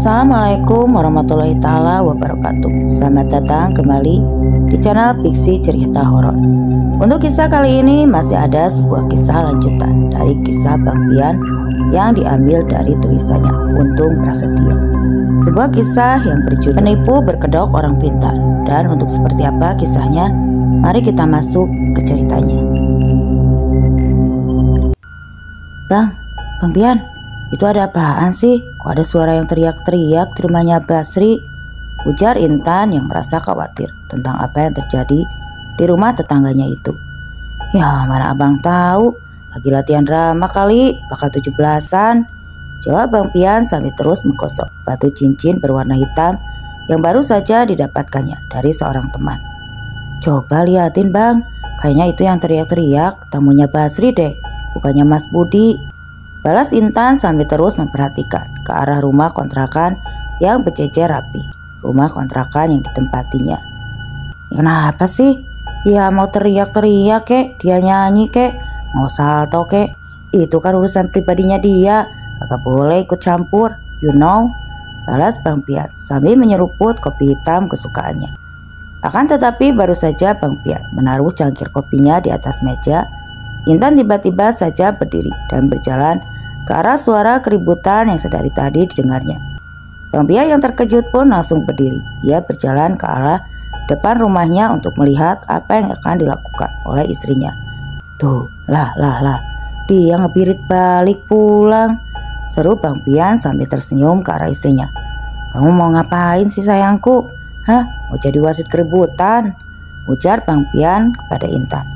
Assalamualaikum warahmatullahi taala wabarakatuh. Selamat datang kembali di channel Pixie Cerita Horor. Untuk kisah kali ini masih ada sebuah kisah lanjutan dari kisah Bang Pian yang diambil dari tulisannya Untung Prasetyo. Sebuah kisah yang berjudul Penipu Berkedok Orang Pintar. Dan untuk seperti apa kisahnya, mari kita masuk ke ceritanya. Bang Pian, itu ada apaan sih? Kok ada suara yang teriak-teriak di rumahnya Basri? Ujar Intan yang merasa khawatir tentang apa yang terjadi di rumah tetangganya itu. Ya mana abang tahu, lagi latihan drama kali, bakal 17-an. Jawab Bang Pian sambil terus menggosok batu cincin berwarna hitam yang baru saja didapatkannya dari seorang teman. Coba liatin bang, kayaknya itu yang teriak-teriak tamunya Basri deh, bukannya Mas Budi. Balas Intan sambil terus memperhatikan ke arah rumah kontrakan yang berjejer rapi. Rumah kontrakan yang ditempatinya. Kenapa sih? Ya mau teriak-teriak kek, dia nyanyi kek, mau salto kek. Itu kan urusan pribadinya dia, kagak boleh ikut campur, you know. Balas Bang Pian sambil menyeruput kopi hitam kesukaannya. Akan tetapi baru saja Bang Pian menaruh cangkir kopinya di atas meja, Intan tiba-tiba saja berdiri dan berjalan ke arah suara keributan yang sedari tadi didengarnya. Bang Pian yang terkejut pun langsung berdiri. Ia berjalan ke arah depan rumahnya untuk melihat apa yang akan dilakukan oleh istrinya. Tuh, lah, dia ngebirit balik pulang, seru Bang Pian sambil tersenyum ke arah istrinya. Kamu mau ngapain sih sayangku? Hah, mau jadi wasit keributan? Ujar Bang Pian kepada Intan.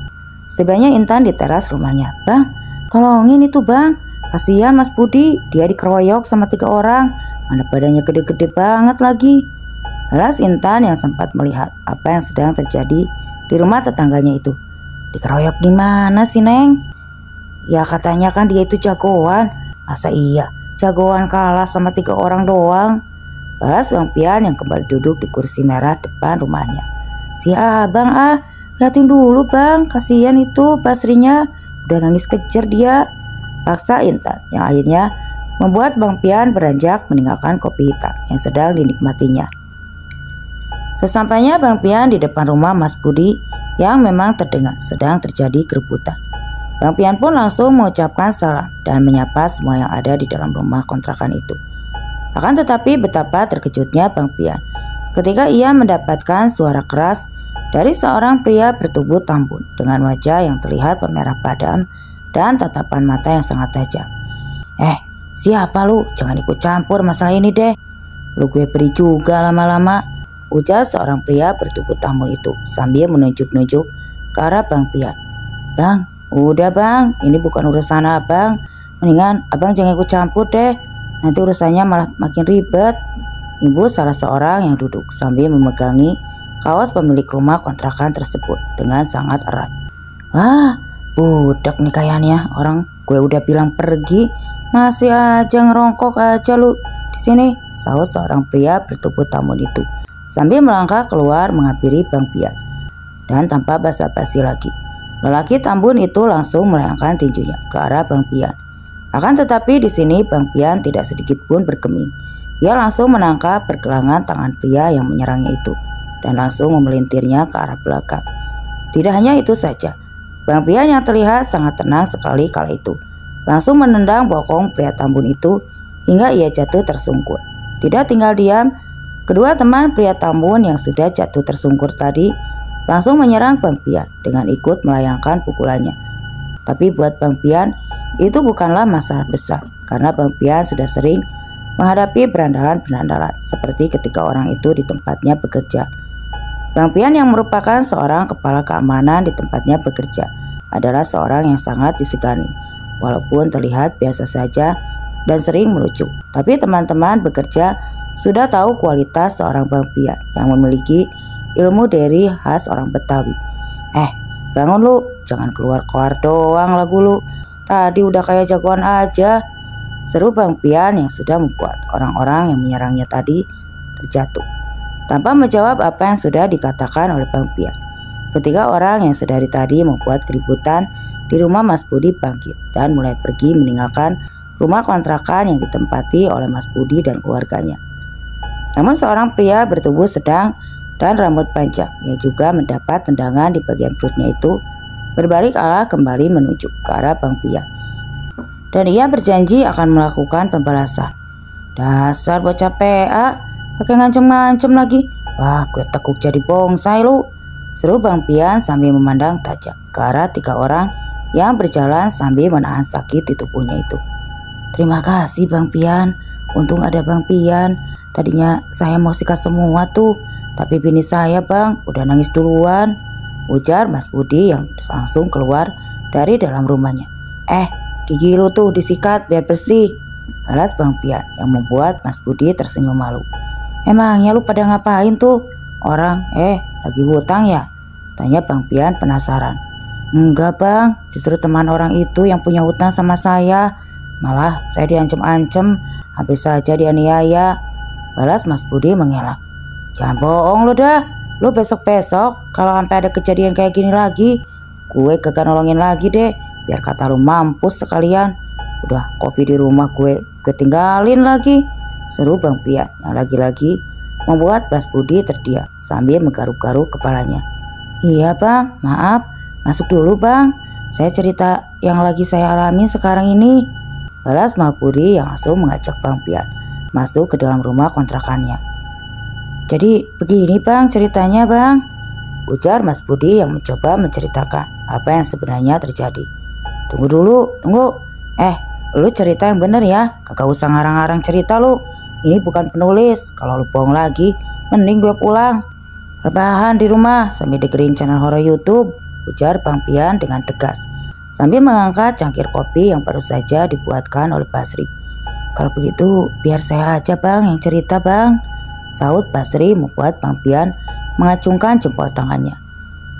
Setibanya Intan di teras rumahnya. Bang, tolongin itu bang, kasihan Mas Budi, dia dikeroyok sama 3 orang, mana badannya gede-gede banget lagi. Balas Intan yang sempat melihat apa yang sedang terjadi di rumah tetangganya itu. Dikeroyok gimana sih Neng? Ya katanya kan dia itu jagoan. Masa iya jagoan kalah sama 3 orang doang? Balas Bang Pian yang kembali duduk di kursi merah depan rumahnya. Si abang liatin dulu bang, kasihan itu Basrinya, udah nangis kejer dia. Paksa Intan yang akhirnya membuat Bang Pian beranjak meninggalkan kopi hitam yang sedang dinikmatinya. Sesampainya Bang Pian di depan rumah Mas Budi yang memang terdengar sedang terjadi keributan. Bang Pian pun langsung mengucapkan salam dan menyapa semua yang ada di dalam rumah kontrakan itu. Akan tetapi betapa terkejutnya Bang Pian ketika ia mendapatkan suara keras dari seorang pria bertubuh tambun dengan wajah yang terlihat memerah padam dan tatapan mata yang sangat tajam. Siapa lu? Jangan ikut campur masalah ini deh. Lu gue beri juga lama-lama, ujar seorang pria bertubuh tambun itu sambil menunjuk-nunjuk ke arah Bang Pian. Bang, udah bang, ini bukan urusan abang. Mendingan abang jangan ikut campur deh, nanti urusannya malah makin ribet. Ibu salah seorang yang duduk sambil memegangi kaos pemilik rumah kontrakan tersebut dengan sangat erat. Wah, budak nih kayaknya, orang gue udah bilang pergi, masih aja ngerongkok aja lu di sini, saus seorang pria bertubuh tambun itu sambil melangkah keluar menghampiri Bang Pian. Dan tanpa basa-basi lagi, lelaki tambun itu langsung melayangkan tinjunya ke arah Bang Pian. Akan tetapi di sini Bang Pian tidak sedikit pun bergeming. Ia langsung menangkap pergelangan tangan pria yang menyerangnya itu dan langsung memelintirnya ke arah belakang. Tidak hanya itu saja, Bang Pian yang terlihat sangat tenang sekali kala itu langsung menendang bokong pria tambun itu hingga ia jatuh tersungkur. Tidak tinggal diam, kedua teman pria tambun yang sudah jatuh tersungkur tadi langsung menyerang Bang Pian dengan ikut melayangkan pukulannya. Tapi buat Bang Pian itu bukanlah masalah besar karena Bang Pian sudah sering menghadapi berandalan-berandalan seperti ketika orang itu di tempatnya bekerja. Bang Pian yang merupakan seorang kepala keamanan di tempatnya bekerja adalah seorang yang sangat disegani. Walaupun terlihat biasa saja dan sering melucu, tapi teman-teman bekerja sudah tahu kualitas seorang Bang Pian yang memiliki ilmu dari khas orang Betawi. Bangun lu, jangan keluar-keluar doang lagu lu. Tadi udah kayak jagoan aja, seru Bang Pian yang sudah membuat orang-orang yang menyerangnya tadi terjatuh. Tanpa menjawab apa yang sudah dikatakan oleh Bang Pian, ketiga orang yang sedari tadi membuat keributan di rumah Mas Budi bangkit dan mulai pergi meninggalkan rumah kontrakan yang ditempati oleh Mas Budi dan keluarganya. Namun seorang pria bertubuh sedang dan rambut panjang yang juga mendapat tendangan di bagian perutnya itu berbalik arah kembali menuju ke arah Bang Pian. Dan ia berjanji akan melakukan pembalasan. Dasar bocah PA, pakai ngancem-ngancem lagi. Wah, gue tekuk jadi bongsai lu, seru Bang Pian sambil memandang tajam ke arah 3 orang yang berjalan sambil menahan sakit di tubuhnya itu. Terima kasih Bang Pian, untung ada Bang Pian. Tadinya saya mau sikat semua tuh, tapi bini saya Bang udah nangis duluan, ujar Mas Budi yang langsung keluar dari dalam rumahnya. Gigi lu tuh disikat biar bersih, balas Bang Pian yang membuat Mas Budi tersenyum malu. Emangnya lu pada ngapain tuh? Orang lagi hutang ya? Tanya Bang Pian penasaran. Enggak Bang, justru teman orang itu yang punya hutang sama saya. Malah saya diancem-ancem, hampir saja dianiaya, balas Mas Budi mengelak. Jangan bohong lu dah, lu besok-besok kalau sampai ada kejadian kayak gini lagi, gue kagak nolongin lagi deh, biar kata lu mampus sekalian. Udah kopi di rumah gue tinggalin lagi, seru Bang Pian yang lagi-lagi membuat Mas Budi terdiam sambil menggaruk-garuk kepalanya. Iya Bang, maaf, masuk dulu Bang, saya cerita yang lagi saya alami sekarang ini, balas Mas Budi yang langsung mengajak Bang Pian masuk ke dalam rumah kontrakannya. Jadi begini Bang ceritanya Bang, ujar Mas Budi yang mencoba menceritakan apa yang sebenarnya terjadi. Tunggu dulu, tunggu. Lu cerita yang bener ya, kagak usah ngarang-ngarang cerita lu. Ini bukan penulis, kalau lu bohong lagi, mending gue pulang. Rebahan di rumah sambil dengerin channel horor YouTube, ujar Bang Pian dengan tegas, sambil mengangkat cangkir kopi yang baru saja dibuatkan oleh Basri. Kalau begitu biar saya aja Bang yang cerita Bang, saut Basri membuat Bang Pian mengacungkan jempol tangannya.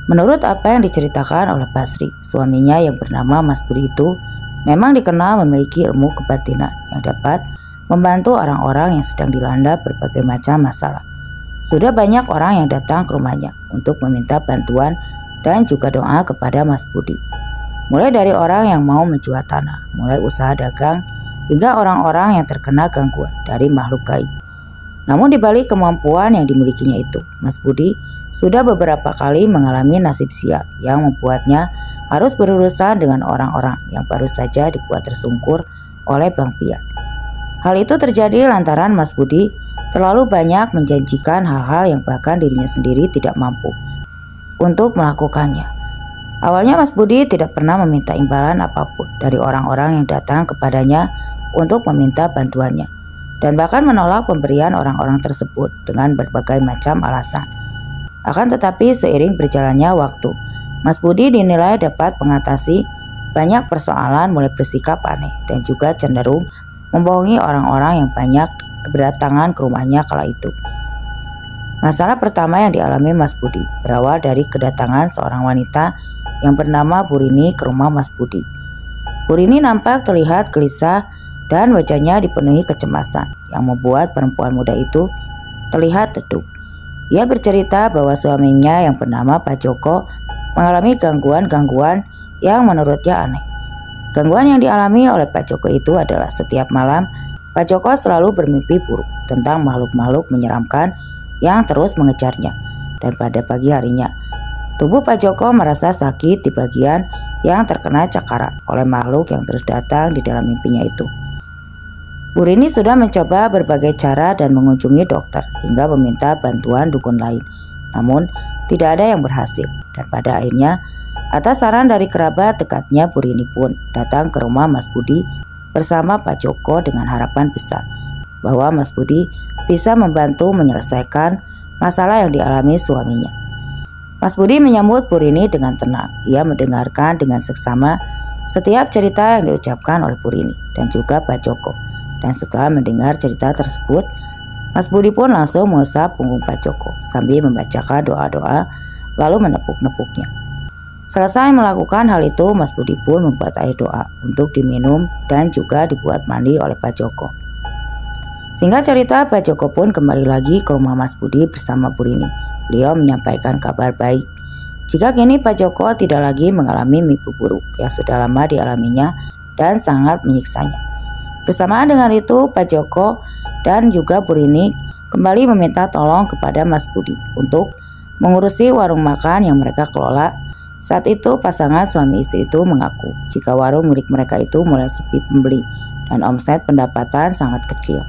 Menurut apa yang diceritakan oleh Basri, suaminya yang bernama Mas Budi itu memang dikenal memiliki ilmu kebatinan yang dapat membantu orang-orang yang sedang dilanda berbagai macam masalah. Sudah banyak orang yang datang ke rumahnya untuk meminta bantuan dan juga doa kepada Mas Budi. Mulai dari orang yang mau menjual tanah, mulai usaha dagang, hingga orang-orang yang terkena gangguan dari makhluk gaib. Namun di balik kemampuan yang dimilikinya itu, Mas Budi sudah beberapa kali mengalami nasib sial yang membuatnya harus berurusan dengan orang-orang yang baru saja dibuat tersungkur oleh Bang Pian. Hal itu terjadi lantaran Mas Budi terlalu banyak menjanjikan hal-hal yang bahkan dirinya sendiri tidak mampu untuk melakukannya. Awalnya Mas Budi tidak pernah meminta imbalan apapun dari orang-orang yang datang kepadanya untuk meminta bantuannya, dan bahkan menolak pemberian orang-orang tersebut dengan berbagai macam alasan. Akan tetapi seiring berjalannya waktu, Mas Budi dinilai dapat mengatasi banyak persoalan, mulai bersikap aneh dan juga cenderung membohongi orang-orang yang banyak kedatangan ke rumahnya kala itu. Masalah pertama yang dialami Mas Budi berawal dari kedatangan seorang wanita yang bernama Bu Rini ke rumah Mas Budi. Bu Rini nampak terlihat gelisah dan wajahnya dipenuhi kecemasan yang membuat perempuan muda itu terlihat teduh. Ia bercerita bahwa suaminya yang bernama Pak Joko mengalami gangguan-gangguan yang menurutnya aneh. Gangguan yang dialami oleh Pak Joko itu adalah setiap malam Pak Joko selalu bermimpi buruk tentang makhluk-makhluk menyeramkan yang terus mengejarnya. Dan pada pagi harinya, tubuh Pak Joko merasa sakit di bagian yang terkena cakaran oleh makhluk yang terus datang di dalam mimpinya itu. Bu Rini sudah mencoba berbagai cara dan mengunjungi dokter hingga meminta bantuan dukun lain, namun tidak ada yang berhasil. Dan pada akhirnya, atas saran dari kerabat dekatnya, Bu Rini pun datang ke rumah Mas Budi bersama Pak Joko dengan harapan besar bahwa Mas Budi bisa membantu menyelesaikan masalah yang dialami suaminya. Mas Budi menyambut Bu Rini dengan tenang. Ia mendengarkan dengan seksama setiap cerita yang diucapkan oleh Bu Rini dan juga Pak Joko. Dan setelah mendengar cerita tersebut, Mas Budi pun langsung mengusap punggung Pak Joko sambil membacakan doa-doa lalu menepuk-nepuknya. Selesai melakukan hal itu, Mas Budi pun membuat air doa untuk diminum dan juga dibuat mandi oleh Pak Joko. Singkat cerita, Pak Joko pun kembali lagi ke rumah Mas Budi bersama Bu Rini. Beliau menyampaikan kabar baik jika kini Pak Joko tidak lagi mengalami mimpi buruk yang sudah lama dialaminya dan sangat menyiksanya. Bersamaan dengan itu, Pak Joko dan juga Bu Rini kembali meminta tolong kepada Mas Budi untuk mengurusi warung makan yang mereka kelola. Saat itu pasangan suami istri itu mengaku jika warung milik mereka itu mulai sepi pembeli dan omset pendapatan sangat kecil.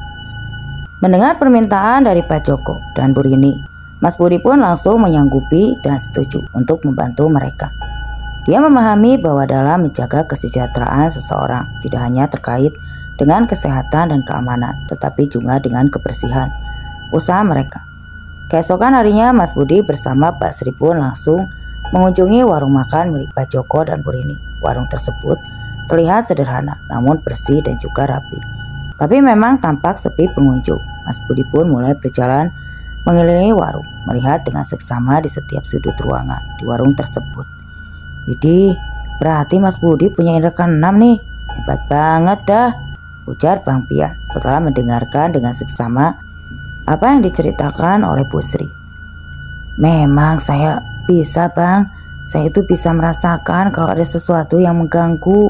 Mendengar permintaan dari Pak Joko dan Bu Rini, Mas Budi pun langsung menyanggupi dan setuju untuk membantu mereka. Dia memahami bahwa dalam menjaga kesejahteraan seseorang tidak hanya terkait dengan kesehatan dan keamanan, tetapi juga dengan kebersihan usaha mereka. Keesokan harinya Mas Budi bersama Pak Sri pun langsung mengunjungi warung makan milik Pak Joko dan Bu Rini. Warung tersebut terlihat sederhana namun bersih dan juga rapi. Tapi memang tampak sepi pengunjung. Mas Budi pun mulai berjalan mengelilingi warung, melihat dengan seksama di setiap sudut ruangan di warung tersebut. Widih, berarti Mas Budi punya indera keenam nih. Hebat banget dah, ujar Bang Pian setelah mendengarkan dengan seksama apa yang diceritakan oleh Bu Sri. Memang saya bisa Bang, saya itu bisa merasakan kalau ada sesuatu yang mengganggu,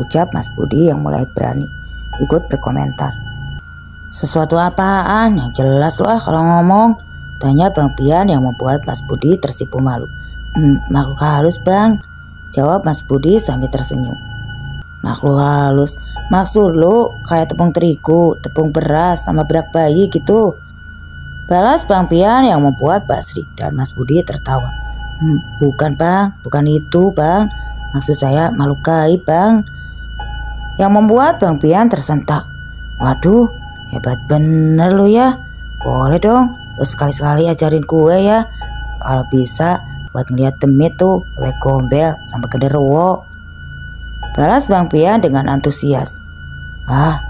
ucap Mas Budi yang mulai berani ikut berkomentar. Sesuatu apaan? Yang jelas loh kalau ngomong, tanya Bang Pian yang membuat Mas Budi tersipu malu. Makhluk halus Bang, jawab Mas Budi sambil tersenyum. Makhluk halus, maksud lo kayak tepung terigu, tepung beras sama berak bayi gitu, balas Bang Pian yang membuat Basri dan Mas Budi tertawa. Bukan Bang, bukan itu Bang, maksud saya makhluk gaib Bang, yang membuat Bang Pian tersentak. Waduh, hebat bener lo ya, boleh dong lo sekali-sekali ajarin gue ya, kalau bisa buat ngeliat demit tuh, wewe gombel sama genderuwo, balas Bang Pian dengan antusias.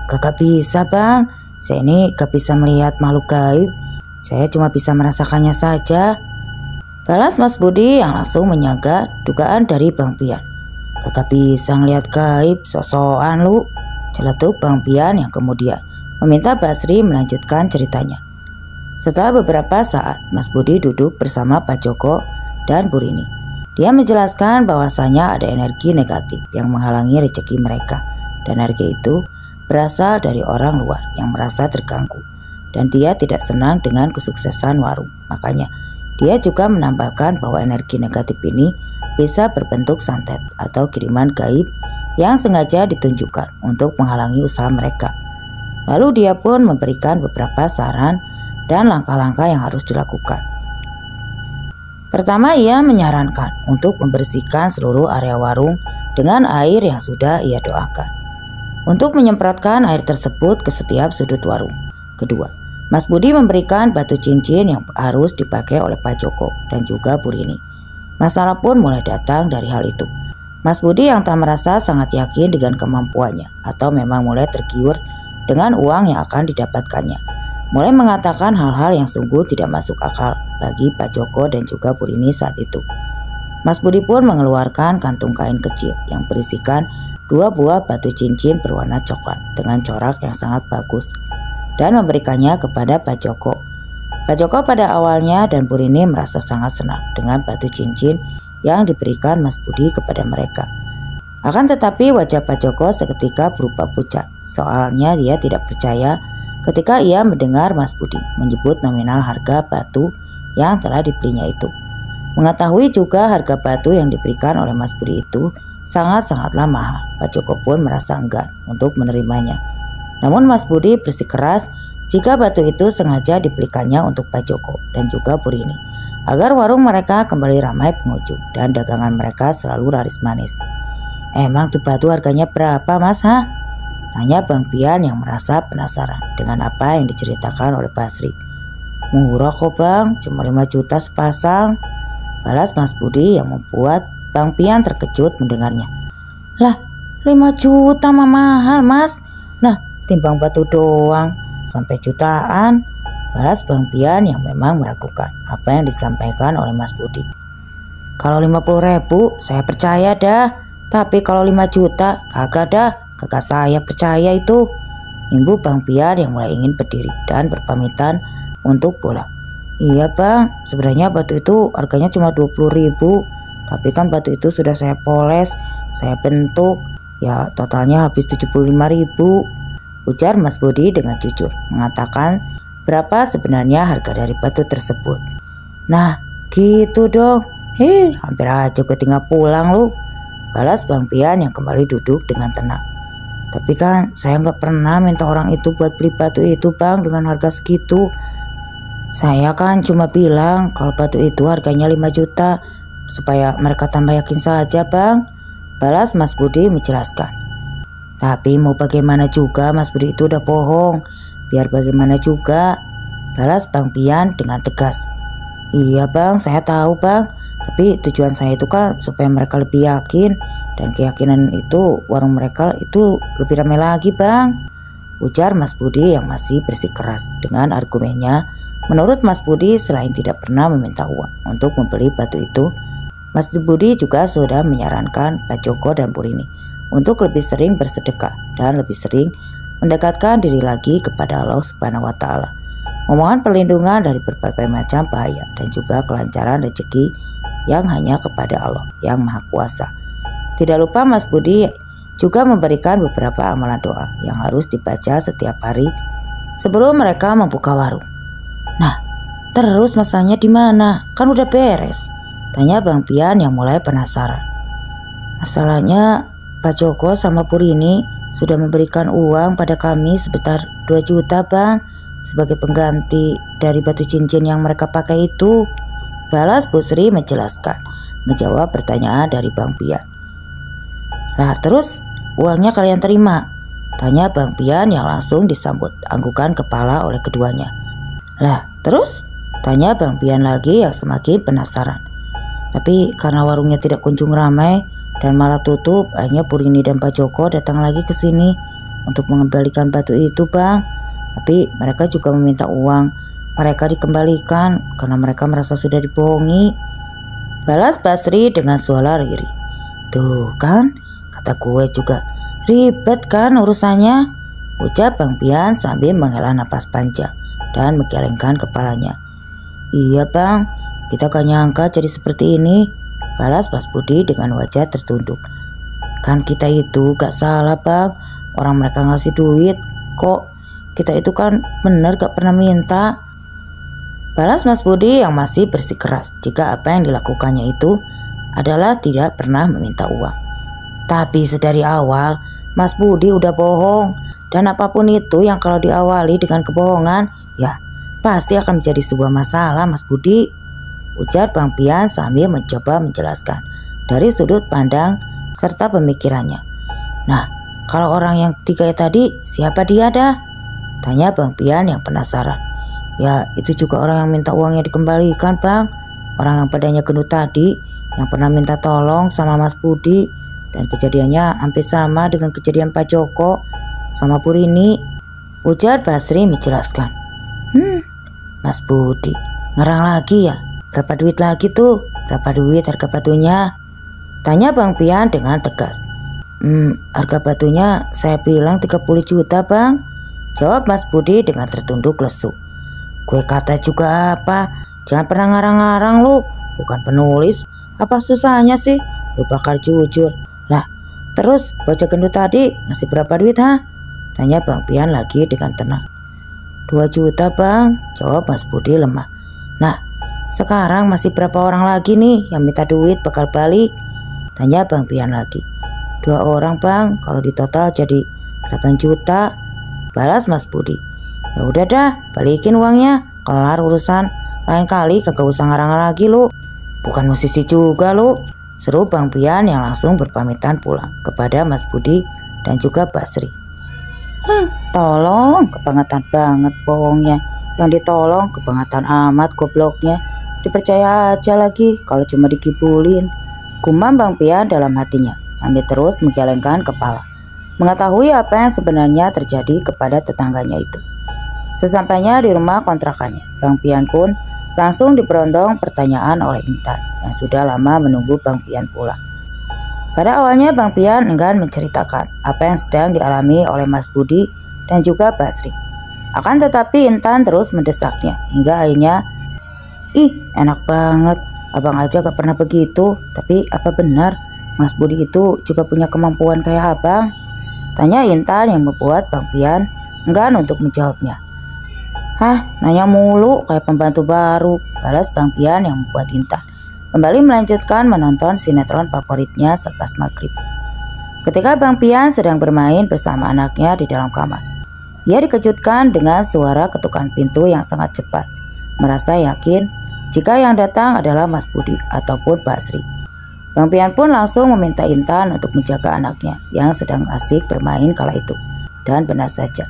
Kagak bisa Bang, saya ini gak bisa melihat makhluk gaib, saya cuma bisa merasakannya saja, balas Mas Budi yang langsung menyaga dugaan dari Bang Pian. Kagak bisa ngelihat gaib, sosokan lu, celetuk Bang Pian yang kemudian meminta Basri melanjutkan ceritanya. Setelah beberapa saat, Mas Budi duduk bersama Pak Joko dan Bu Rini. Dia menjelaskan bahwasanya ada energi negatif yang menghalangi rezeki mereka, dan energi itu berasal dari orang luar yang merasa terganggu, dan dia tidak senang dengan kesuksesan warung. Makanya dia juga menambahkan bahwa energi negatif ini bisa berbentuk santet atau kiriman gaib yang sengaja ditunjukkan untuk menghalangi usaha mereka. Lalu dia pun memberikan beberapa saran dan langkah-langkah yang harus dilakukan. Pertama, ia menyarankan untuk membersihkan seluruh area warung dengan air yang sudah ia doakan, untuk menyemprotkan air tersebut ke setiap sudut warung. Kedua, Mas Budi memberikan batu cincin yang harus dipakai oleh Pak Joko dan juga Bu Rini. Masalah pun mulai datang dari hal itu. Mas Budi yang tak merasa sangat yakin dengan kemampuannya atau memang mulai tergiur dengan uang yang akan didapatkannya, mulai mengatakan hal-hal yang sungguh tidak masuk akal bagi Pak Joko dan juga Bu Rini saat itu. Mas Budi pun mengeluarkan kantung kain kecil yang berisikan 2 buah batu cincin berwarna coklat dengan corak yang sangat bagus dan memberikannya kepada Pak Joko. Pak Joko pada awalnya dan Bu Rini merasa sangat senang dengan batu cincin yang diberikan Mas Budi kepada mereka. Akan tetapi wajah Pak Joko seketika berubah pucat, soalnya dia tidak percaya ketika ia mendengar Mas Budi menyebut nominal harga batu yang telah dibelinya itu. Mengetahui juga harga batu yang diberikan oleh Mas Budi itu sangat-sangatlah mahal, Pak Joko pun merasa enggan untuk menerimanya. Namun Mas Budi bersikeras jika batu itu sengaja dibelikannya untuk Pak Joko dan juga Bu Rini, agar warung mereka kembali ramai pengunjung dan dagangan mereka selalu laris manis. Emang tuh batu harganya berapa Mas? Tanya Bang Pian yang merasa penasaran dengan apa yang diceritakan oleh Basri. Murah kok Bang, cuma 5 juta sepasang, balas Mas Budi yang membuat Bang Pian terkejut mendengarnya. Lah, 5 juta mah mahal Mas, nah timbang batu doang sampai jutaan, balas Bang Pian yang memang meragukan apa yang disampaikan oleh Mas Budi. Kalau 50.000 saya percaya dah, tapi kalau 5 juta kagak dah, kakak saya percaya itu, imbu Bang Pian yang mulai ingin berdiri dan berpamitan untuk pulang. Iya Bang, sebenarnya batu itu harganya cuma 20.000, tapi kan batu itu sudah saya poles, saya bentuk, ya totalnya habis 75.000, ujar Mas Budi dengan jujur, mengatakan berapa sebenarnya harga dari batu tersebut. Nah gitu dong, hampir aja gue tinggal pulang lu, balas Bang Pian yang kembali duduk dengan tenang. Tapi kan saya nggak pernah minta orang itu buat beli batu itu bang dengan harga segitu. Saya kan cuma bilang kalau batu itu harganya 5 juta supaya mereka tambah yakin saja bang, balas Mas Budi menjelaskan. Tapi mau bagaimana juga Mas Budi itu udah bohong, biar bagaimana juga, balas Bang Pian dengan tegas. Iya bang, saya tahu bang, tapi tujuan saya itu kan supaya mereka lebih yakin, dan keyakinan itu warung mereka itu lebih ramai lagi bang, ujar Mas Budi yang masih bersikeras dengan argumennya. Menurut Mas Budi, selain tidak pernah meminta uang untuk membeli batu itu, Mas Budi juga sudah menyarankan Pak Joko dan Purini untuk lebih sering bersedekah dan lebih sering mendekatkan diri lagi kepada Allah Subhanahu wa Ta'ala, memohon perlindungan dari berbagai macam bahaya dan juga kelancaran rezeki yang hanya kepada Allah yang Maha Kuasa. Tidak lupa Mas Budi juga memberikan beberapa amalan doa yang harus dibaca setiap hari sebelum mereka membuka warung. Nah, terus masalahnya di mana? Kan udah beres, tanya Bang Pian yang mulai penasaran. Masalahnya Pak Joko sama Purini sudah memberikan uang pada kami sebesar 2 juta bang, sebagai pengganti dari batu cincin yang mereka pakai itu, balas Bu Sri menjelaskan, menjawab pertanyaan dari Bang Pian. Lah terus uangnya kalian terima? Tanya Bang Pian yang langsung disambut anggukan kepala oleh keduanya. Lah terus? Tanya Bang Pian lagi yang semakin penasaran. Tapi karena warungnya tidak kunjung ramai dan malah tutup, akhirnya Purini dan Pak Joko datang lagi ke sini untuk mengembalikan batu itu bang. Tapi mereka juga meminta uang mereka dikembalikan karena mereka merasa sudah dibohongi, balas Basri dengan suara lirih. Tuh kan, kata gue juga, ribet kan urusannya, ucap Bang Pian sambil menghela napas panjang dan menggelengkan kepalanya. Iya bang, kita gak nyangka jadi seperti ini, balas Mas Budi dengan wajah tertunduk. Kan kita itu gak salah bang, orang mereka ngasih duit kok, kita itu kan bener gak pernah minta, balas Mas Budi yang masih bersikeras jika apa yang dilakukannya itu adalah tidak pernah meminta uang. Tapi sedari awal Mas Budi udah bohong, dan apapun itu yang kalau diawali dengan kebohongan ya pasti akan menjadi sebuah masalah Mas Budi, ujar Bang Pian sambil mencoba menjelaskan dari sudut pandang serta pemikirannya. Nah kalau orang yang tiga tadi siapa dia dah? Tanya Bang Pian yang penasaran. Ya itu juga orang yang minta uangnya dikembalikan bang, orang yang padanya gendut tadi yang pernah minta tolong sama Mas Budi, dan kejadiannya hampir sama dengan kejadian Pak Joko sama Purini, ujar Basri menjelaskan. Mas Budi ngerang lagi ya, berapa duit lagi tuh, berapa duit harga batunya? Tanya Bang Pian dengan tegas. Harga batunya saya bilang 30 juta bang, jawab Mas Budi dengan tertunduk lesu. Gue kata juga apa, jangan pernah ngarang-ngarang lu, bukan penulis, apa susahnya sih, lu bakal jujur. Lah terus bocah gendut tadi ngasih berapa duit ha? Tanya Bang Pian lagi dengan tenang. 2 juta bang, jawab Mas Budi lemah. Nah sekarang masih berapa orang lagi nih yang minta duit bakal balik? Tanya Bang Pian lagi. 2 orang bang, kalau ditotal jadi 8 juta, balas Mas Budi. Ya udah dah, balikin uangnya, kelar urusan, lain kali kagak usah ngarang lagi lu, bukan musisi juga lu, seru Bang Pian yang langsung berpamitan pulang kepada Mas Budi dan juga Basri. Tolong, kebangetan banget bohongnya, yang ditolong kebangetan amat gobloknya, dipercaya aja lagi kalau cuma dikibulin, gumam Bang Pian dalam hatinya sambil terus menggelengkan kepala, mengetahui apa yang sebenarnya terjadi kepada tetangganya itu. Sesampainya di rumah kontrakannya, Bang Pian pun langsung diberondong pertanyaan oleh Intan yang sudah lama menunggu Bang Pian pulang. Pada awalnya Bang Pian enggan menceritakan apa yang sedang dialami oleh Mas Budi dan juga Basri. Akan tetapi Intan terus mendesaknya hingga akhirnya, enak banget, abang aja gak pernah begitu, tapi apa benar Mas Budi itu juga punya kemampuan kayak abang? Tanya Intan yang membuat Bang Pian enggan untuk menjawabnya. "Hah, nanya mulu kayak pembantu baru," balas Bang Pian yang membuat Intan kembali melanjutkan menonton sinetron favoritnya selepas maghrib. Ketika Bang Pian sedang bermain bersama anaknya di dalam kamar, ia dikejutkan dengan suara ketukan pintu yang sangat cepat. Merasa yakin jika yang datang adalah Mas Budi ataupun Pak Sri. Bang Pian pun langsung meminta Intan untuk menjaga anaknya yang sedang asik bermain kala itu. Dan benar saja,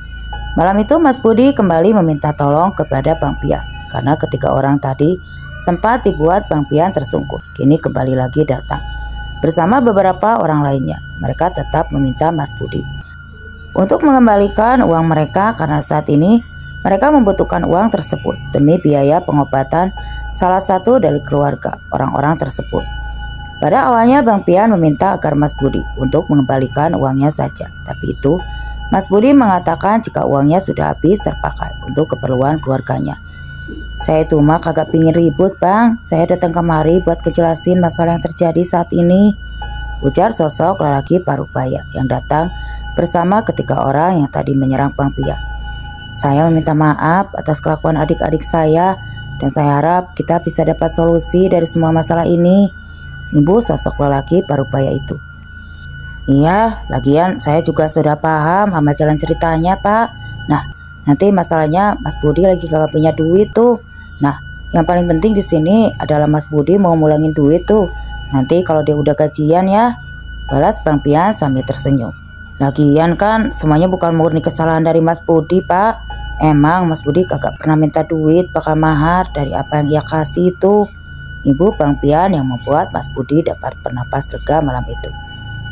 malam itu Mas Budi kembali meminta tolong kepada Bang Pian karena ketiga orang tadi sempat dibuat Bang Pian tersungkur. Kini kembali lagi datang bersama beberapa orang lainnya. Mereka tetap meminta Mas Budi untuk mengembalikan uang mereka karena saat ini mereka membutuhkan uang tersebut demi biaya pengobatan salah satu dari keluarga orang-orang tersebut. Pada awalnya Bang Pian meminta agar Mas Budi untuk mengembalikan uangnya saja, tapi itu Mas Budi mengatakan jika uangnya sudah habis terpakai untuk keperluan keluarganya. "Saya itu mah kagak pingin ribut Bang, saya datang kemari buat kejelasin masalah yang terjadi saat ini," ujar sosok lelaki parubaya yang datang bersama ketiga orang yang tadi menyerang Bang Pian. "Saya meminta maaf atas kelakuan adik-adik saya dan saya harap kita bisa dapat solusi dari semua masalah ini," ibu sosok lelaki parubaya itu. "Iya, lagian saya juga sudah paham sama jalan ceritanya Pak. Nah, nanti masalahnya Mas Budi lagi kagak punya duit tuh. Nah, yang paling penting di sini adalah Mas Budi mau mulangin duit tuh. Nanti kalau dia udah gajian ya," balas Bang Pian sambil tersenyum. "Lagian kan semuanya bukan murni kesalahan dari Mas Budi Pak. Emang Mas Budi kagak pernah minta duit bakal mahar dari apa yang ia kasih itu," ibu Bang Pian yang membuat Mas Budi dapat bernapas lega malam itu.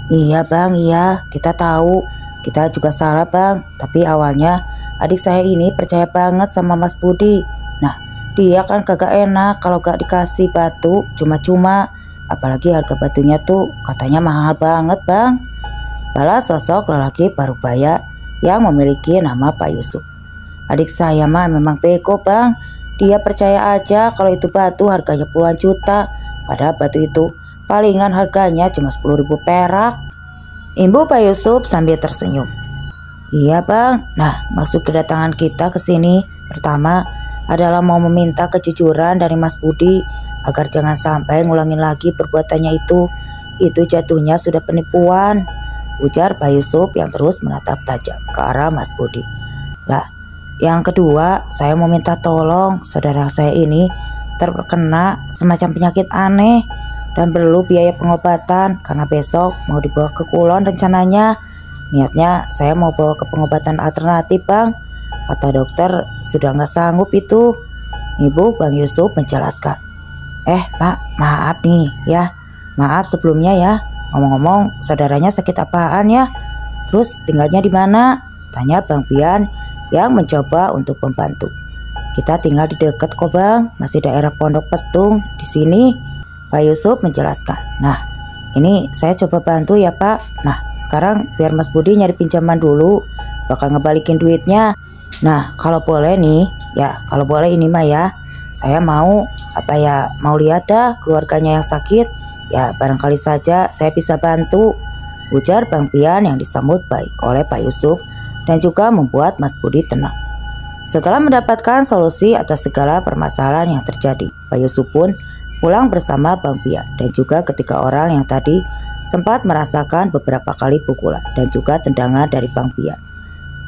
"Iya Bang, iya, kita tahu. Kita juga salah Bang. Tapi awalnya adik saya ini percaya banget sama Mas Budi. Nah, dia kan kagak enak kalau gak dikasih batu cuma-cuma. Apalagi harga batunya tuh katanya mahal banget Bang," balas sosok lelaki parubaya yang memiliki nama Pak Yusuf. "Adik saya mah memang bego Bang. Dia percaya aja kalau itu batu harganya puluhan juta. Padahal batu itu palingan harganya cuma 10.000 perak," ibu Pak Yusuf sambil tersenyum. "Iya Bang, nah maksud kedatangan kita ke sini pertama adalah mau meminta kejujuran dari Mas Budi agar jangan sampai ngulangin lagi perbuatannya itu. Itu jatuhnya sudah penipuan," ujar Pak Yusuf yang terus menatap tajam ke arah Mas Budi. "Lah, yang kedua saya mau minta tolong, saudara saya ini terkena semacam penyakit aneh dan perlu biaya pengobatan karena besok mau dibawa ke Kulon rencananya. Niatnya saya mau bawa ke pengobatan alternatif Bang. Kata dokter sudah nggak sanggup itu," ibu Bang Yusuf menjelaskan. Pak, maaf nih ya. Maaf sebelumnya ya. Ngomong-ngomong, saudaranya sakit apaan ya? Terus tinggalnya di mana?" tanya Bang Pian yang mencoba untuk membantu. "Kita tinggal di dekat kok Bang, masih daerah Pondok Petung di sini," Pak Yusuf menjelaskan. "Nah, ini saya coba bantu ya Pak. Nah, sekarang biar Mas Budi nyari pinjaman dulu, bakal ngebalikin duitnya. Nah, kalau boleh nih, ya kalau boleh ini mah ya, saya mau mau lihat dah keluarganya yang sakit. Ya barangkali saja saya bisa bantu," ujar Bang Pian yang disambut baik oleh Pak Yusuf dan juga membuat Mas Budi tenang. Setelah mendapatkan solusi atas segala permasalahan yang terjadi, Pak Yusuf pun pulang bersama Bang Pian dan juga ketiga orang yang tadi sempat merasakan beberapa kali pukulan dan juga tendangan dari Bang Pian.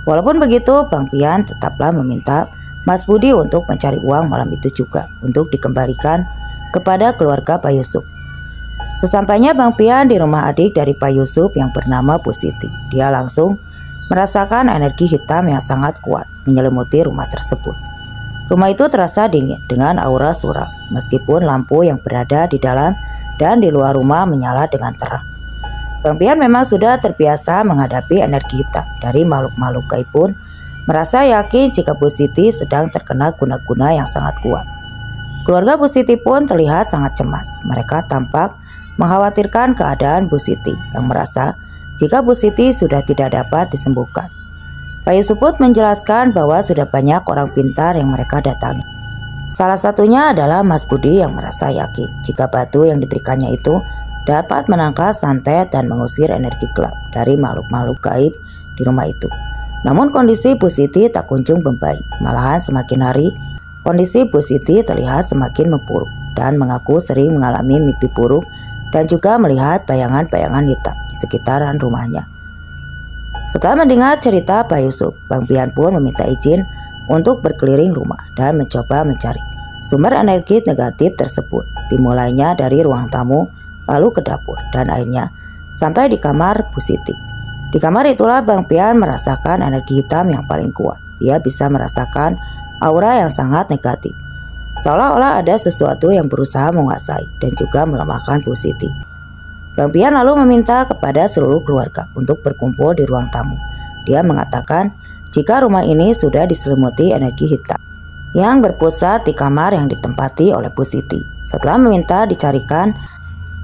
Walaupun begitu, Bang Pian tetaplah meminta Mas Budi untuk mencari uang malam itu juga untuk dikembalikan kepada keluarga Pak Yusuf. Sesampainya Bang Pian di rumah adik dari Pak Yusuf yang bernama Bu Siti, dia langsung merasakan energi hitam yang sangat kuat menyelimuti rumah tersebut. Rumah itu terasa dingin dengan aura suram, meskipun lampu yang berada di dalam dan di luar rumah menyala dengan terang. Bang Pian memang sudah terbiasa menghadapi energi hitam dari makhluk-makhluk gaib pun merasa yakin jika Bu Siti sedang terkena guna-guna yang sangat kuat. Keluarga Bu Siti pun terlihat sangat cemas. Mereka tampak mengkhawatirkan keadaan Bu Siti yang merasa jika Bu Siti sudah tidak dapat disembuhkan. Pak Yusuf pun menjelaskan bahwa sudah banyak orang pintar yang mereka datangi. Salah satunya adalah Mas Budi yang merasa yakin jika batu yang diberikannya itu dapat menangkal santet dan mengusir energi gelap dari makhluk-makhluk gaib di rumah itu. Namun kondisi Bu Siti tak kunjung membaik. Malahan semakin hari, kondisi Bu Siti terlihat semakin memburuk dan mengaku sering mengalami mimpi buruk dan juga melihat bayangan-bayangan hitam di sekitaran rumahnya. Setelah mendengar cerita Pak Yusuf, Bang Pian pun meminta izin untuk berkeliling rumah dan mencoba mencari sumber energi negatif tersebut. Dimulainya dari ruang tamu, lalu ke dapur, dan akhirnya sampai di kamar Bu Siti. Di kamar itulah Bang Pian merasakan energi hitam yang paling kuat. Dia bisa merasakan aura yang sangat negatif, seolah-olah ada sesuatu yang berusaha menguasai dan juga melemahkan Bu Siti. Bang Pian lalu meminta kepada seluruh keluarga untuk berkumpul di ruang tamu. Dia mengatakan jika rumah ini sudah diselimuti energi hitam yang berpusat di kamar yang ditempati oleh Bu Siti. Setelah meminta dicarikan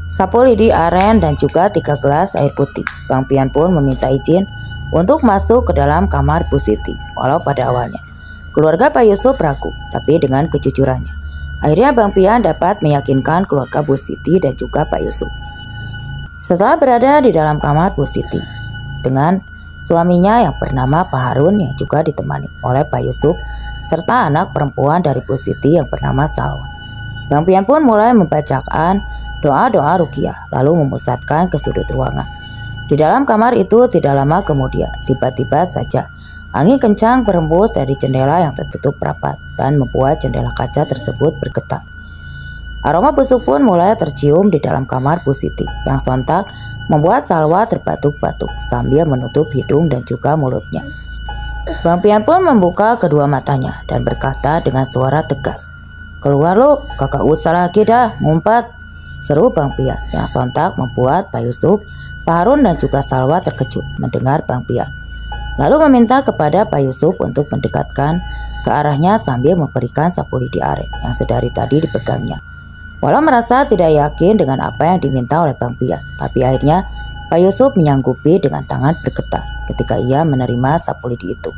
sapu lidi aren dan juga 3 gelas air putih, Bang Pian pun meminta izin untuk masuk ke dalam kamar Bu Siti. Walau pada awalnya keluarga Pak Yusuf ragu, tapi dengan kejujurannya, akhirnya Bang Pian dapat meyakinkan keluarga Bu Siti dan juga Pak Yusuf. Setelah berada di dalam kamar Bu Siti dengan suaminya yang bernama Pak Harun yang juga ditemani oleh Pak Yusuf serta anak perempuan dari Bu Siti yang bernama Salwa, Bang Pian pun mulai membacakan doa-doa ruqyah lalu memusatkan ke sudut ruangan. Di dalam kamar itu tidak lama kemudian tiba-tiba saja angin kencang berhembus dari jendela yang tertutup rapat dan membuat jendela kaca tersebut bergetar. Aroma busuk pun mulai tercium di dalam kamar Bu Siti yang sontak membuat Salwa terbatuk-batuk sambil menutup hidung dan juga mulutnya. Bang Pian pun membuka kedua matanya dan berkata dengan suara tegas, "Keluar lu, kakak usah lagi dah ngumpet," seru Bang Pian yang sontak membuat Pak Yusuf, Pak Harun dan juga Salwa terkejut mendengar Bang Pian. Lalu meminta kepada Pak Yusuf untuk mendekatkan ke arahnya sambil memberikan sapu lidi aren yang sedari tadi dipegangnya. Walau merasa tidak yakin dengan apa yang diminta oleh Bang Pian, tapi akhirnya Pak Yusuf menyanggupi dengan tangan bergetar ketika ia menerima sapu lidi itu.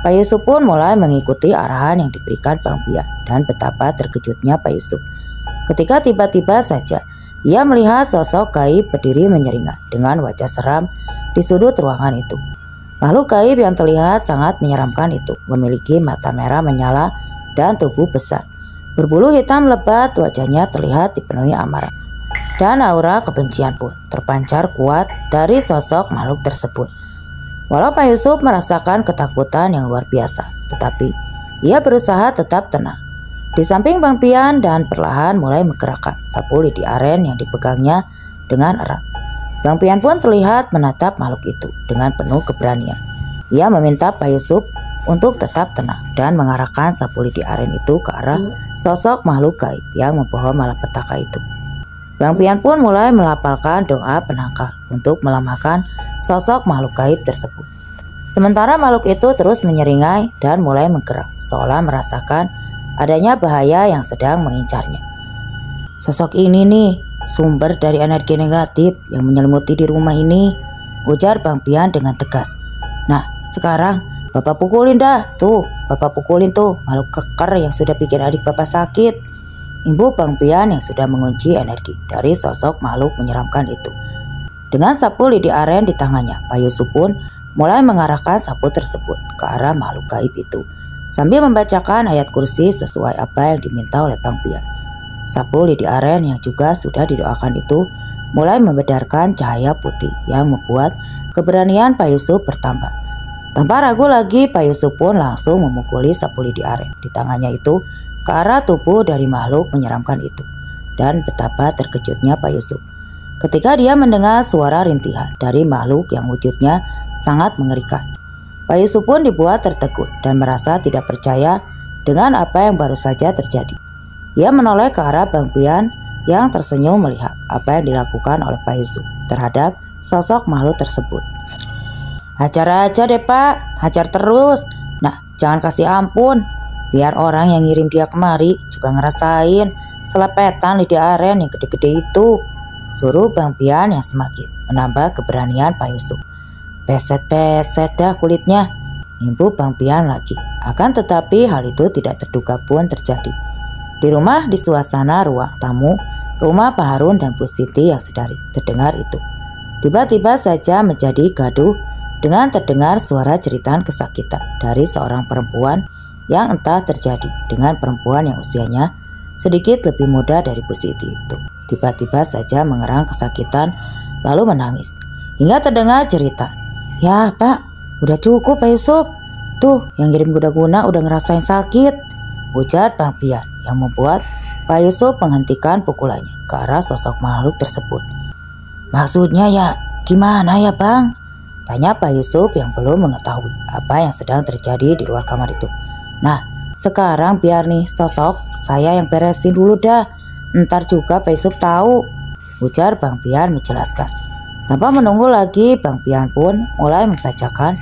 Pak Yusuf pun mulai mengikuti arahan yang diberikan Bang Pian dan betapa terkejutnya Pak Yusuf ketika tiba-tiba saja ia melihat sosok gaib berdiri menyeringai dengan wajah seram di sudut ruangan itu. Makhluk gaib yang terlihat sangat menyeramkan itu memiliki mata merah menyala dan tubuh besar. Berbulu hitam lebat, wajahnya terlihat dipenuhi amarah. Dan aura kebencian pun terpancar kuat dari sosok makhluk tersebut. Walau Pak Yusuf merasakan ketakutan yang luar biasa, tetapi ia berusaha tetap tenang. Di samping Bang Pian dan perlahan mulai menggerakkan sapu lidi aren yang dipegangnya dengan erat. Bang Pian pun terlihat menatap makhluk itu dengan penuh keberanian. Ia meminta Pak Yusuf untuk tetap tenang dan mengarahkan sapu lidi aren itu ke arah sosok makhluk gaib yang membawa malapetaka itu. Bang Pian pun mulai melafalkan doa penangkal untuk melemahkan sosok makhluk gaib tersebut. Sementara makhluk itu terus menyeringai dan mulai menggerak seolah merasakan adanya bahaya yang sedang mengincarnya. "Sosok ini nih sumber dari energi negatif yang menyelimuti di rumah ini," ujar Bang Pian dengan tegas. "Nah, sekarang Bapak pukulin dah, tuh, Bapak pukulin tuh makhluk keker yang sudah bikin adik Bapak sakit," imbu Bang Pian yang sudah mengunci energi dari sosok makhluk menyeramkan itu. Dengan sapu lidi aren di tangannya, Pak Yusuf pun mulai mengarahkan sapu tersebut ke arah makhluk gaib itu sambil membacakan ayat kursi sesuai apa yang diminta oleh Bang Pian. Sapu lidi aren yang juga sudah didoakan itu mulai membedarkan cahaya putih yang membuat keberanian Pak Yusuf bertambah. Tanpa ragu lagi, Pak Yusuf pun langsung memukuli sapu lidi aren di tangannya itu ke arah tubuh dari makhluk menyeramkan itu. Dan betapa terkejutnya Pak Yusuf ketika dia mendengar suara rintihan dari makhluk yang wujudnya sangat mengerikan. Pak Yusuf pun dibuat tertegun dan merasa tidak percaya dengan apa yang baru saja terjadi. Ia menoleh ke arah Bang Pian yang tersenyum melihat apa yang dilakukan oleh Pak Yusuf terhadap sosok makhluk tersebut. "Hajar aja deh Pak, hajar terus. Nah, jangan kasih ampun. Biar orang yang ngirim dia kemari juga ngerasain selepetan lidi aren yang gede-gede itu," suruh Bang Pian yang semakin menambah keberanian Pak Yusuf. "Peset-peset dah kulitnya," imbu Bang Pian lagi. Akan tetapi hal itu tidak terduga pun terjadi. Di rumah di suasana ruang tamu, rumah Pak Harun dan Bu Siti yang sedari terdengar itu tiba-tiba saja menjadi gaduh dengan terdengar suara jeritan kesakitan dari seorang perempuan yang entah terjadi dengan perempuan yang usianya sedikit lebih muda dari Bu Siti itu. Tiba-tiba saja mengerang kesakitan lalu menangis hingga terdengar jeritan. "Ya Pak, udah cukup Pak Yusuf. Tuh yang ngirim kuda-guna udah ngerasain sakit," ujar Bang Pian yang membuat Pak Yusuf menghentikan pukulannya ke arah sosok makhluk tersebut. "Maksudnya ya gimana ya Bang?" tanya Pak Yusuf yang belum mengetahui apa yang sedang terjadi di luar kamar itu. "Nah, sekarang biar nih sosok saya yang beresin dulu dah. Ntar juga Pak Yusuf tahu," ujar Bang Pian menjelaskan. Tanpa menunggu lagi, Bang Pian pun mulai membacakan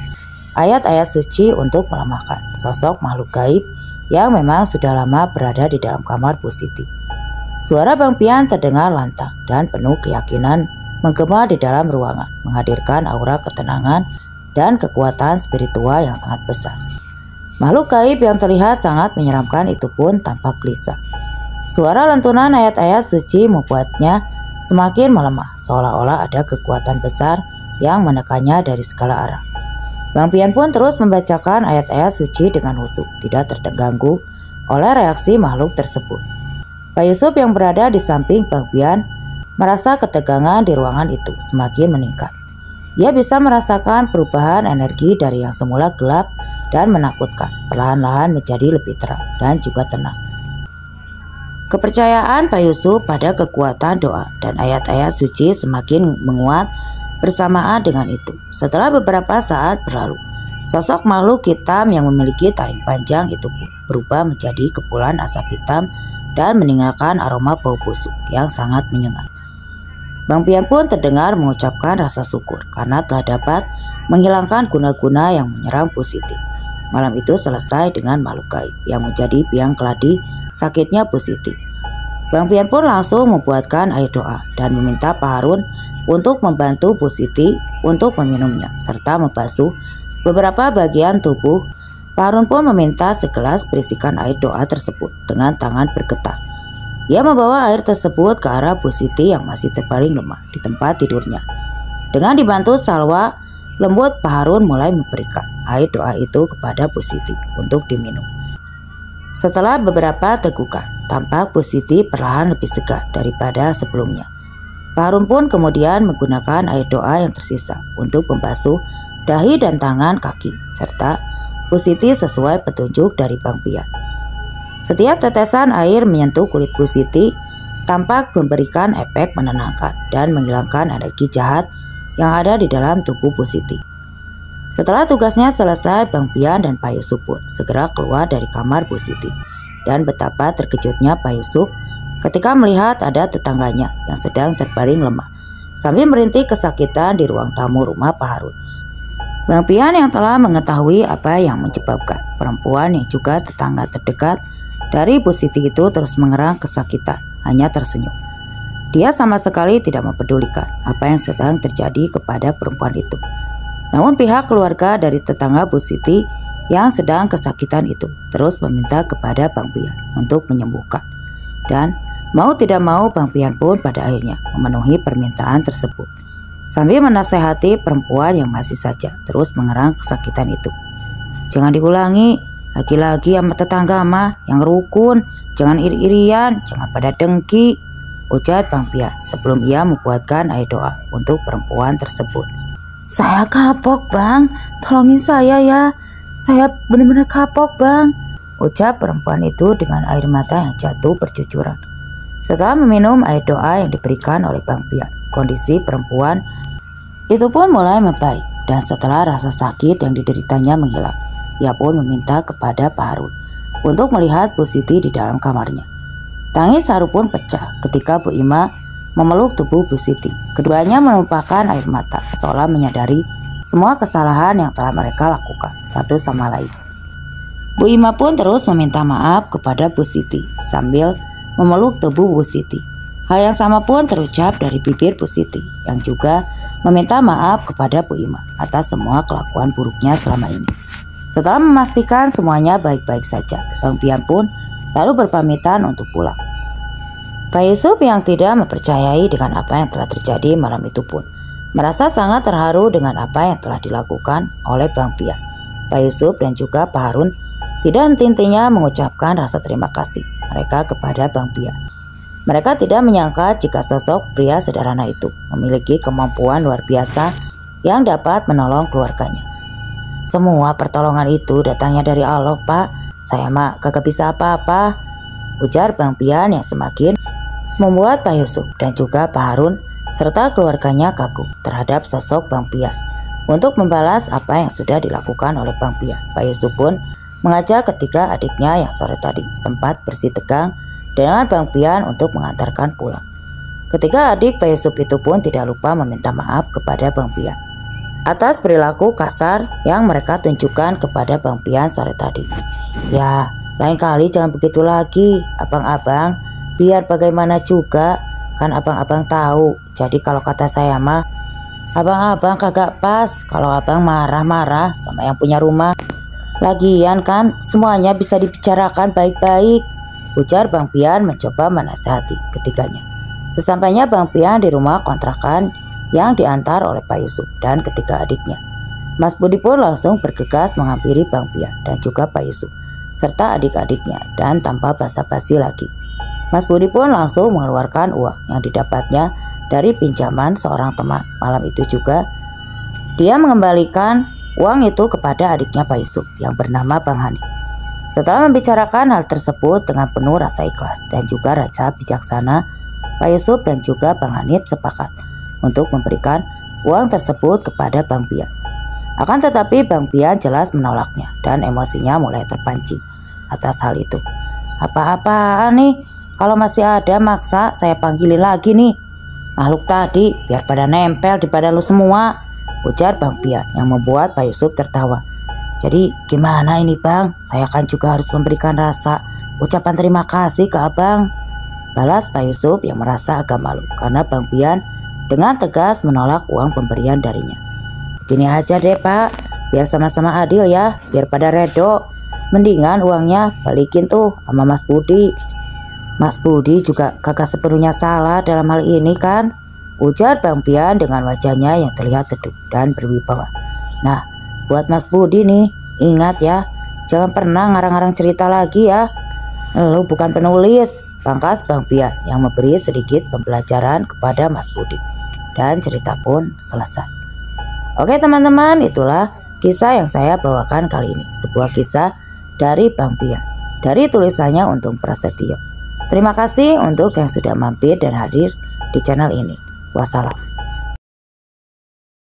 ayat-ayat suci untuk melemahkan sosok makhluk gaib yang memang sudah lama berada di dalam kamar Bu Siti. Suara Bang Pian terdengar lantang dan penuh keyakinan menggema di dalam ruangan, menghadirkan aura ketenangan dan kekuatan spiritual yang sangat besar. Makhluk gaib yang terlihat sangat menyeramkan itu pun tampak gelisah. Suara lantunan ayat-ayat suci membuatnya semakin melemah, seolah-olah ada kekuatan besar yang menekannya dari segala arah. Bang Pian pun terus membacakan ayat-ayat suci dengan khusyuk, tidak terganggu oleh reaksi makhluk tersebut. Pak Yusuf yang berada di samping Bang Pian merasa ketegangan di ruangan itu semakin meningkat. Ia bisa merasakan perubahan energi dari yang semula gelap dan menakutkan, perlahan-lahan menjadi lebih terang dan juga tenang. Kepercayaan Pak Yusuf pada kekuatan doa dan ayat-ayat suci semakin menguat bersamaan dengan itu. Setelah beberapa saat berlalu, sosok makhluk hitam yang memiliki taring panjang itu pun berubah menjadi kepulan asap hitam dan meninggalkan aroma bau busuk yang sangat menyengat. Bang Pian pun terdengar mengucapkan rasa syukur karena telah dapat menghilangkan guna-guna yang menyerang Bu Siti. Malam itu selesai dengan makhluk gaib yang menjadi biang keladi sakitnya Bu Siti. Bang Pian pun langsung membuatkan air doa dan meminta Pak Harun untuk membantu Bu Siti untuk meminumnya serta membasuh beberapa bagian tubuh. Pak Harun pun meminta segelas berisikan air doa tersebut dengan tangan bergetar. Ia membawa air tersebut ke arah Bu Siti yang masih terbaring lemah di tempat tidurnya. Dengan dibantu salwa lembut, Pak Harun mulai memberikan air doa itu kepada Bu Siti untuk diminum. Setelah beberapa tegukan, tampak Bu Siti perlahan lebih segar daripada sebelumnya. Pak Harun pun kemudian menggunakan air doa yang tersisa untuk membasuh dahi dan tangan kaki serta Bu Siti sesuai petunjuk dari Bang Pian. Setiap tetesan air menyentuh kulit Bu Siti tampak memberikan efek menenangkan dan menghilangkan energi jahat yang ada di dalam tubuh Bu Siti. Setelah tugasnya selesai, Bang Pian dan Pak Yusuf pun segera keluar dari kamar Bu Siti. Dan betapa terkejutnya Pak Yusuf ketika melihat ada tetangganya yang sedang terbaring lemah sambil merintih kesakitan di ruang tamu rumah Pak Harun. Bang Pian yang telah mengetahui apa yang menyebabkan perempuan yang juga tetangga terdekat dari Bu Siti itu terus mengerang kesakitan, hanya tersenyum. Dia sama sekali tidak mempedulikan apa yang sedang terjadi kepada perempuan itu. Namun pihak keluarga dari tetangga Bu Siti yang sedang kesakitan itu terus meminta kepada Bang Pian untuk menyembuhkan. Dan mau tidak mau Bang Pian pun pada akhirnya memenuhi permintaan tersebut sambil menasehati perempuan yang masih saja terus mengerang kesakitan itu. "Jangan diulangi, lagi-lagi sama tetangga mah yang rukun, jangan iri-irian, jangan pada dengki," ujar Bang Pian sebelum ia membuatkan air doa untuk perempuan tersebut. "Saya kapok Bang, tolongin saya ya, saya benar-benar kapok Bang," ucap perempuan itu dengan air mata yang jatuh bercucuran. Setelah meminum air doa yang diberikan oleh Bang Pian, kondisi perempuan itu pun mulai membaik dan setelah rasa sakit yang dideritanya menghilang, ia pun meminta kepada Pak Harun untuk melihat Bu Siti di dalam kamarnya. Tangis haru pun pecah ketika Bu Ima memeluk tubuh Bu Siti. Keduanya menumpahkan air mata seolah menyadari semua kesalahan yang telah mereka lakukan satu sama lain. Bu Ima pun terus meminta maaf kepada Bu Siti sambil memeluk tubuh Bu Siti. Hal yang sama pun terucap dari bibir Bu Siti yang juga meminta maaf kepada Bu Ima atas semua kelakuan buruknya selama ini. Setelah memastikan semuanya baik-baik saja, Bang Pian pun lalu berpamitan untuk pulang. Pak Yusuf yang tidak mempercayai dengan apa yang telah terjadi malam itu pun merasa sangat terharu dengan apa yang telah dilakukan oleh Bang Pian. Pak Yusuf dan juga Pak Harun tidak henti-hentinya mengucapkan rasa terima kasih mereka kepada Bang Pian. Mereka tidak menyangka jika sosok pria sederhana itu memiliki kemampuan luar biasa yang dapat menolong keluarganya. Semua pertolongan itu datangnya dari Allah, Pak. Saya mah kagak bisa apa-apa, ujar Bang Pian yang semakin membuat Pak Yusuf dan juga Pak Harun serta keluarganya kagum terhadap sosok Bang Pian. Untuk membalas apa yang sudah dilakukan oleh Bang Pian, Pak Yusuf pun mengajak ketiga adiknya yang sore tadi sempat bersih tegang dengan Bang Pian untuk mengantarkan pulang. Ketiga adik Pak Yusuf itu pun tidak lupa meminta maaf kepada Bang Pian atas perilaku kasar yang mereka tunjukkan kepada Bang Pian sore tadi. Ya, lain kali jangan begitu lagi, abang-abang. Biar bagaimana juga, kan abang-abang tahu. Jadi kalau kata saya mah, abang-abang kagak pas kalau abang marah-marah sama yang punya rumah. Lagian kan semuanya bisa dibicarakan baik-baik, ujar Bang Pian mencoba menasihati ketiganya. Sesampainya Bang Pian di rumah kontrakan yang diantar oleh Pak Yusuf dan ketiga adiknya, Mas Budi pun langsung bergegas menghampiri Bang Pian dan juga Pak Yusuf serta adik-adiknya, dan tanpa basa-basi lagi Mas Budi pun langsung mengeluarkan uang yang didapatnya dari pinjaman seorang teman. Malam itu juga dia mengembalikan uang itu kepada adiknya Pak Yusuf yang bernama Bang Hanif. Setelah membicarakan hal tersebut dengan penuh rasa ikhlas dan juga rasa bijaksana, Pak Yusuf dan juga Bang Hanif sepakat untuk memberikan uang tersebut kepada Bang Pian. Akan tetapi Bang Pian jelas menolaknya dan emosinya mulai terpancing atas hal itu. Apa-apaan nih? Kalau masih ada maksa saya panggilin lagi nih. Makhluk tadi biar pada nempel di badan lu semua, ujar Bang Pian yang membuat Pak Yusuf tertawa. Jadi gimana ini Bang? Saya kan juga harus memberikan rasa ucapan terima kasih ke abang, balas Pak Yusuf yang merasa agak malu karena Bang Pian dengan tegas menolak uang pemberian darinya. Begini aja deh Pak, biar sama-sama adil ya, biar pada redo. Mendingan uangnya balikin tuh sama Mas Budi. Mas Budi juga kagak sepenuhnya salah dalam hal ini kan, ujar Bang Pian dengan wajahnya yang terlihat teduh dan berwibawa. Nah, buat Mas Budi nih, ingat ya, jangan pernah ngarang-ngarang cerita lagi ya. Lu bukan penulis, pangkas Bang Pian yang memberi sedikit pembelajaran kepada Mas Budi. Dan cerita pun selesai. Oke teman-teman, itulah kisah yang saya bawakan kali ini. Sebuah kisah dari Bang Pian, dari tulisannya Untung Prasetyo. Terima kasih untuk yang sudah mampir dan hadir di channel ini. Wassalam.